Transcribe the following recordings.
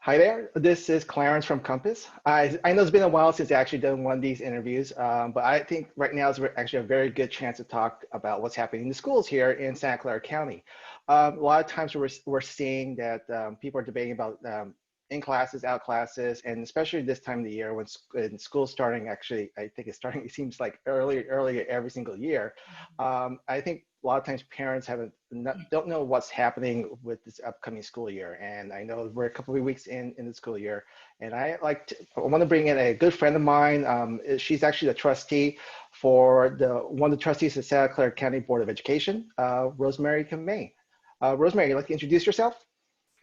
Hi there, this is Clarence from Compass. I know it's been a while since I actually done one of these interviews, but I think right now is actually a very good chance to talk about what's happening in the schools here in Santa Clara County. A lot of times we're seeing that people are debating about in classes, out classes, and especially this time of the year when school's starting, actually, I think it's starting, it seems like earlier every single year. I think a lot of times parents don't know what's happening with this upcoming school year. And I know we're a couple of weeks in the school year, and I want to bring in a good friend of mine. She's actually the trustee for one of the trustees of Santa Clara County Board of Education, Rosemary Kamei. Rosemary, you'd like to introduce yourself?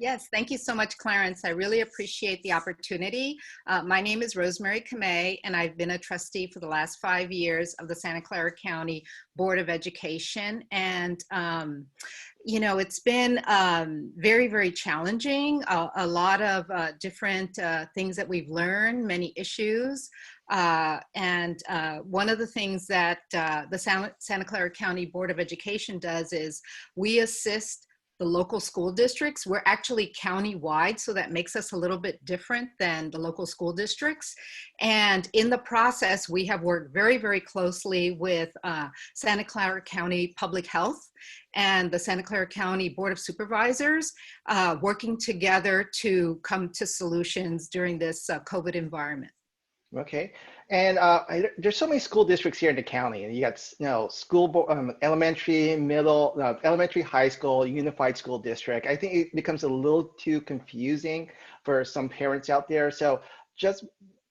Yes, thank you so much, Clarence. I really appreciate the opportunity. My name is Rosemary Kamei, and I've been a trustee for the last 5 years of the Santa Clara County Board of Education. And, it's been very, very challenging. A lot of different things that we've learned, many issues. And one of the things that the Santa Clara County Board of Education does is we assist the local school districts. We're actually county-wide, so that makes us a little bit different than the local school districts. And in the process, we have worked very, very closely with Santa Clara County Public Health and the Santa Clara County Board of Supervisors, working together to come to solutions during this COVID environment. Okay, and there's so many school districts here in the county, and you got elementary, elementary, high school, unified school district. I think it becomes a little too confusing for some parents out there. So just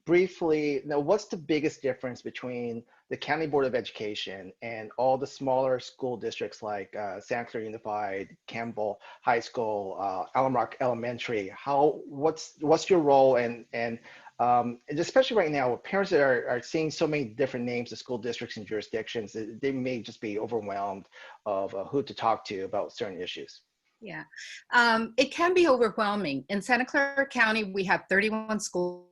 briefly, what's the biggest difference between the County Board of Education and all the smaller school districts like Santa Clara Unified, Campbell High School, Alum Rock Elementary? What's your role and especially right now, parents are seeing so many different names of school districts and jurisdictions, they may just be overwhelmed of who to talk to about certain issues. Yeah, it can be overwhelming. In Santa Clara County, we have 31 schools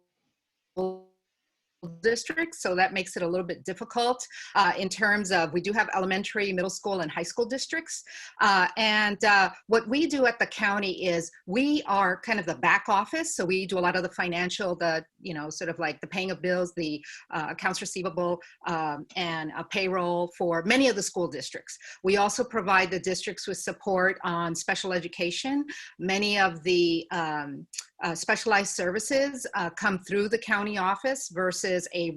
districts, so that makes it a little bit difficult in terms of we do have elementary, middle school, and high school districts. What we do at the county is we are kind of the back office, so we do a lot of the financial, sort of like the paying of bills, the accounts receivable, and payroll for many of the school districts. We also provide the districts with support on special education. Many of the specialized services come through the county office versus a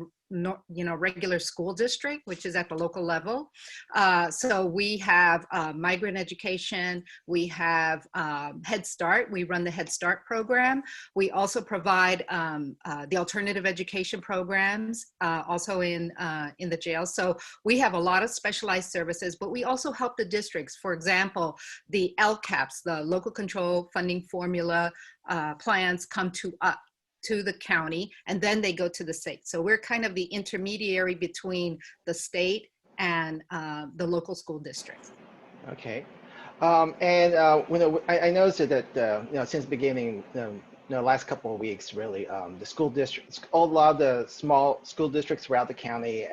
regular school district, which is at the local level. So we have migrant education, we have Head Start, we run the Head Start program. We also provide the alternative education programs also in the jail. So we have a lot of specialized services, but we also help the districts. For example, the LCAPs, the local control funding formula plans come to the county, and then they go to the state. So we're kind of the intermediary between the state and the local school districts. Okay, I noticed that since the beginning, last couple of weeks, really, the school districts, a lot of the small school districts throughout the county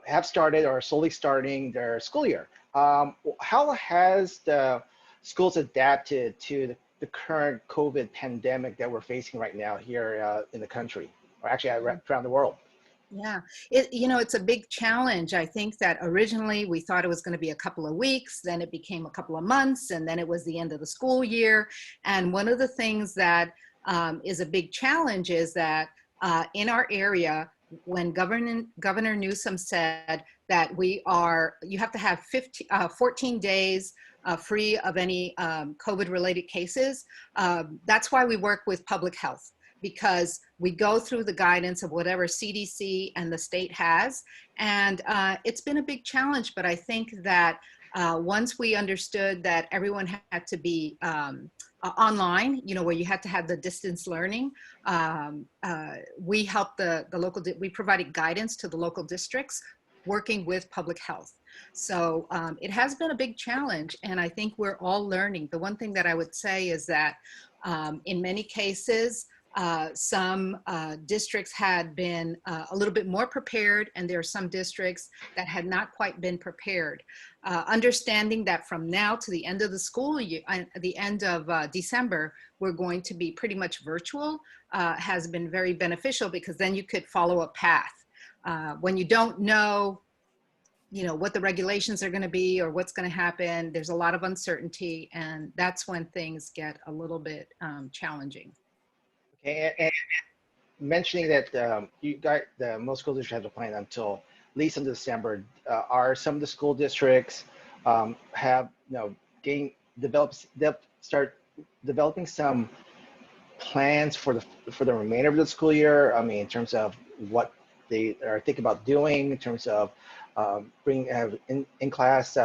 have started or are slowly starting their school year. How has the schools adapted to the current COVID pandemic that we're facing right now here in the country, or actually around the world? Yeah, it's a big challenge. I think that originally we thought it was going to be a couple of weeks, then it became a couple of months, and then it was the end of the school year. And one of the things that is a big challenge is that in our area, when Governor Newsom said that you have to have 14 days free of any COVID-related cases, that's why we work with public health, because we go through the guidance of whatever CDC and the state has. And it's been a big challenge, but I think that once we understood that everyone had to be online, where you had to have the distance learning, we helped we provided guidance to the local districts working with public health. So it has been a big challenge, and I think we're all learning. The one thing that I would say is that in many cases, Some districts had been a little bit more prepared, and there are some districts that had not quite been prepared. Understanding that from now to the end of the school year, the end of December, we're going to be pretty much virtual, has been very beneficial, because then you could follow a path. When you don't know, what the regulations are going to be or what's going to happen, there's a lot of uncertainty, and that's when things get a little bit challenging. Okay, and mentioning that you got the most school districts have a plan until at least in December. Are some of the school districts have gain start developing some plans for the remainder of the school year? I mean, in terms of what they are thinking about doing, in terms of bring in class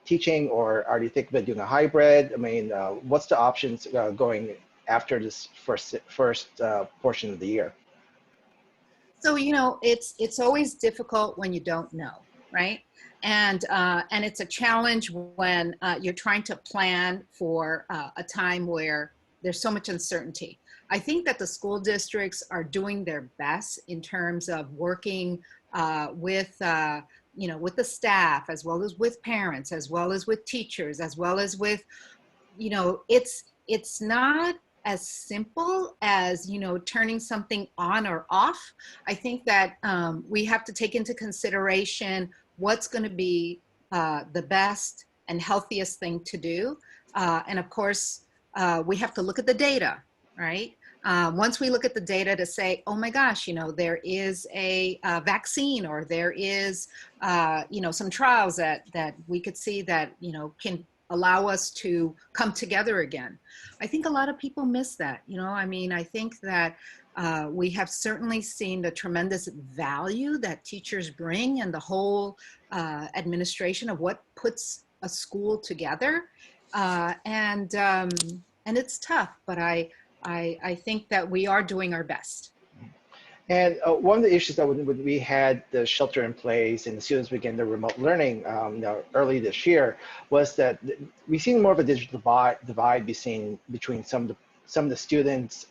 teaching, or are you thinking about doing a hybrid? I mean, what's the options going after this first portion of the year? So, it's always difficult when you don't know, right? And it's a challenge when you're trying to plan for a time where there's so much uncertainty. I think that the school districts are doing their best in terms of working with with the staff, as well as with parents, as well as with teachers, as well as with, it's not as simple as turning something on or off. I think that we have to take into consideration what's going to be the best and healthiest thing to do, and of course we have to look at the data, right? Once we look at the data to say, oh my gosh, there is a vaccine, or there is some trials that we could see that can allow us to come together again. I think a lot of people miss that. I mean, I think that we have certainly seen the tremendous value that teachers bring, and the whole administration of what puts a school together. And it's tough, but I think that we are doing our best. And one of the issues that when we had the shelter in place and the students began the remote learning early this year, was that we've seen more of a digital divide between some of the students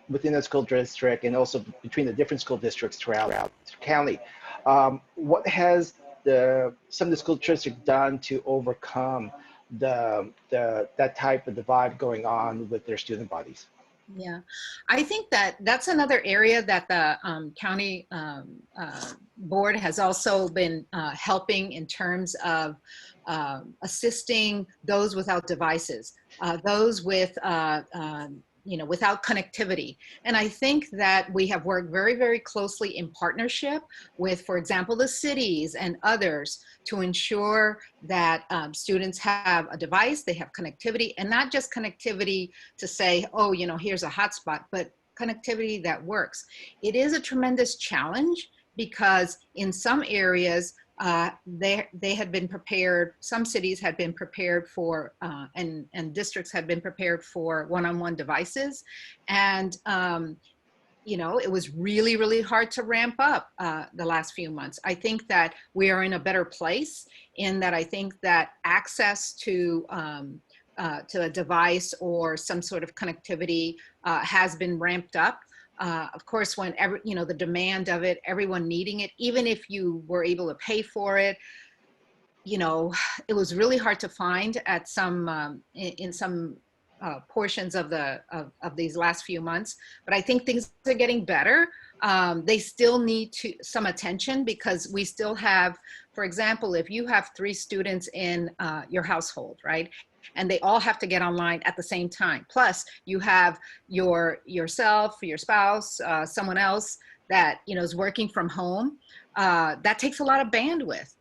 within the school district, and also between the different school districts throughout the county. What has some of the school districts done to overcome that type of divide going on with their student bodies? Yeah, I think that that's another area that the county board has also been helping in terms of assisting those without devices, those with without connectivity. And I think that we have worked very, very closely in partnership with, for example, the cities and others, to ensure that students have a device, they have connectivity, and not just connectivity to say, oh, here's a hotspot, but connectivity that works. It is a tremendous challenge, because in some areas, they had been prepared, some cities had been prepared for, and districts had been prepared for one-on-one devices. And, it was really, really hard to ramp up the last few months. I think that we are in a better place, in that I think that access to a device or some sort of connectivity has been ramped up. Of course, when the demand of it, everyone needing it, even if you were able to pay for it, it was really hard to find at some in some portions of these last few months. But I think things are getting better. They still need some attention, because we still have, for example, if you have 3 students in your household, right? And they all have to get online at the same time. Plus, you have yourself, your spouse, someone else that is working from home. That takes a lot of bandwidth.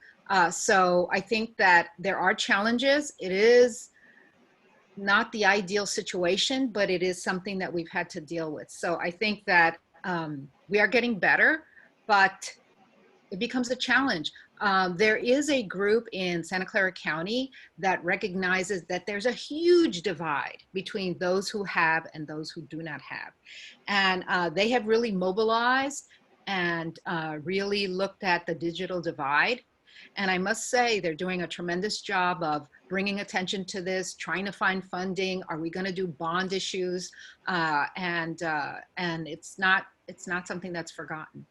So I think that there are challenges. It is not the ideal situation, but it is something that we've had to deal with. So I think that we are getting better, but it becomes a challenge. There is a group in Santa Clara County that recognizes that there's a huge divide between those who have and those who do not have. And they have really mobilized and really looked at the digital divide. And I must say, they're doing a tremendous job of bringing attention to this, trying to find funding. Are we going to do bond issues? And it's not something that's forgotten.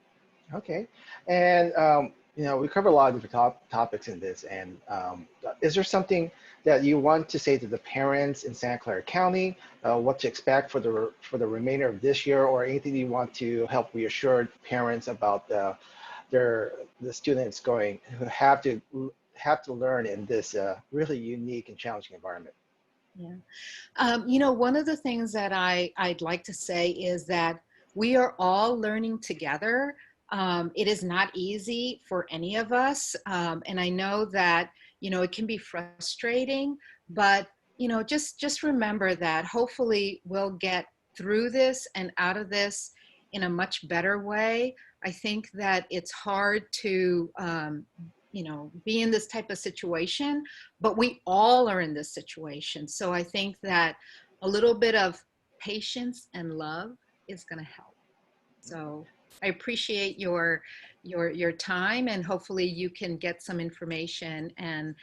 Okay. And, we cover a lot of different topics in this. And is there something that you want to say to the parents in Santa Clara County, what to expect for the remainder of this year, or anything you want to help reassure parents about the students who have to learn in this really unique and challenging environment? Yeah. One of the things that I'd like to say is that we are all learning together. It is not easy for any of us. And I know that, it can be frustrating, but, just remember that hopefully we'll get through this and out of this in a much better way. I think that it's hard to, be in this type of situation, but we all are in this situation. So I think that a little bit of patience and love is going to help. So I appreciate your time, and hopefully you can get some information. And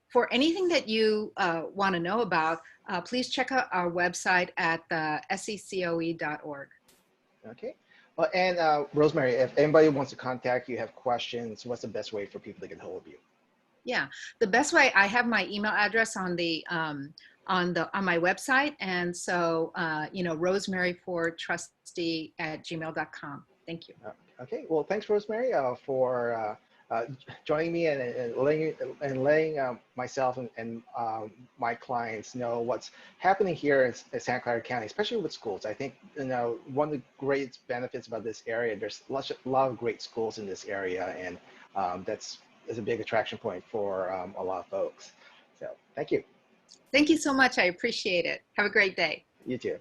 for anything that you want to know about, please check out our website at seccoe.org. Okay. Well, and Rosemary, if anybody wants to contact you, have questions, what's the best way for people to get hold of you? Yeah, the best way, I have my email address on my website, and so rosemaryfortrustee@gmail.com. Thank you. Okay. Well, thanks, Rosemary, for joining me and letting myself and my clients know what's happening here in Santa Clara County, especially with schools. I think one of the great benefits about this area, there's a lot of great schools in this area, and that's is a big attraction point for a lot of folks. So thank you. Thank you so much. I appreciate it. Have a great day. You too.